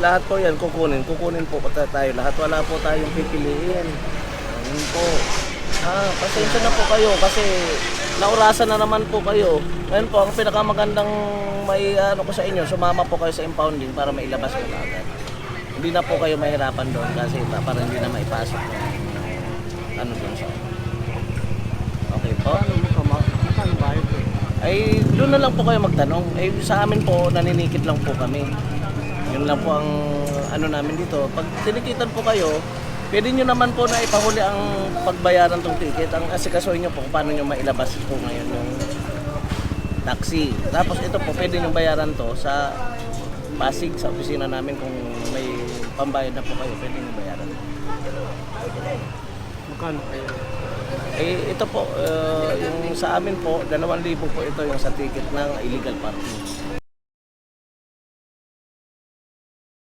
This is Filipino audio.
Lahat po yan kukunin po tayo lahat. Wala po tayong pipiliin. Ayun po. Pasensya na po kayo kasi naurasan na naman po kayo. Ngayon po, ang pinakamagandang may ano ko sa inyo, sumama po kayo sa impounding para mailabas ko agad. Hindi na po kayo mahirapan doon kasi para hindi na maipasok yung ano doon sa. Okay po? Magkano bayad ko? Ay doon na lang po kayo magtanong. Ay sa amin po naninikit lang po kami. Yun lang po ang ano namin dito. Pag tinikitan po kayo, pwede nyo naman po na ipahuli ang pagbayaran ng ticket. Ang asikasuhin nyo po kung paano nyo mailabas po ngayon yung taxi. Tapos ito po, pwede nyo bayaran to sa Pasig, sa opisina namin. Kung may pambayad na po kayo, pwede nyo bayaran. Magkano kayo? Eh, ito po, yung sa amin po, 2,000 po ito yung sa ticket ng illegal parking.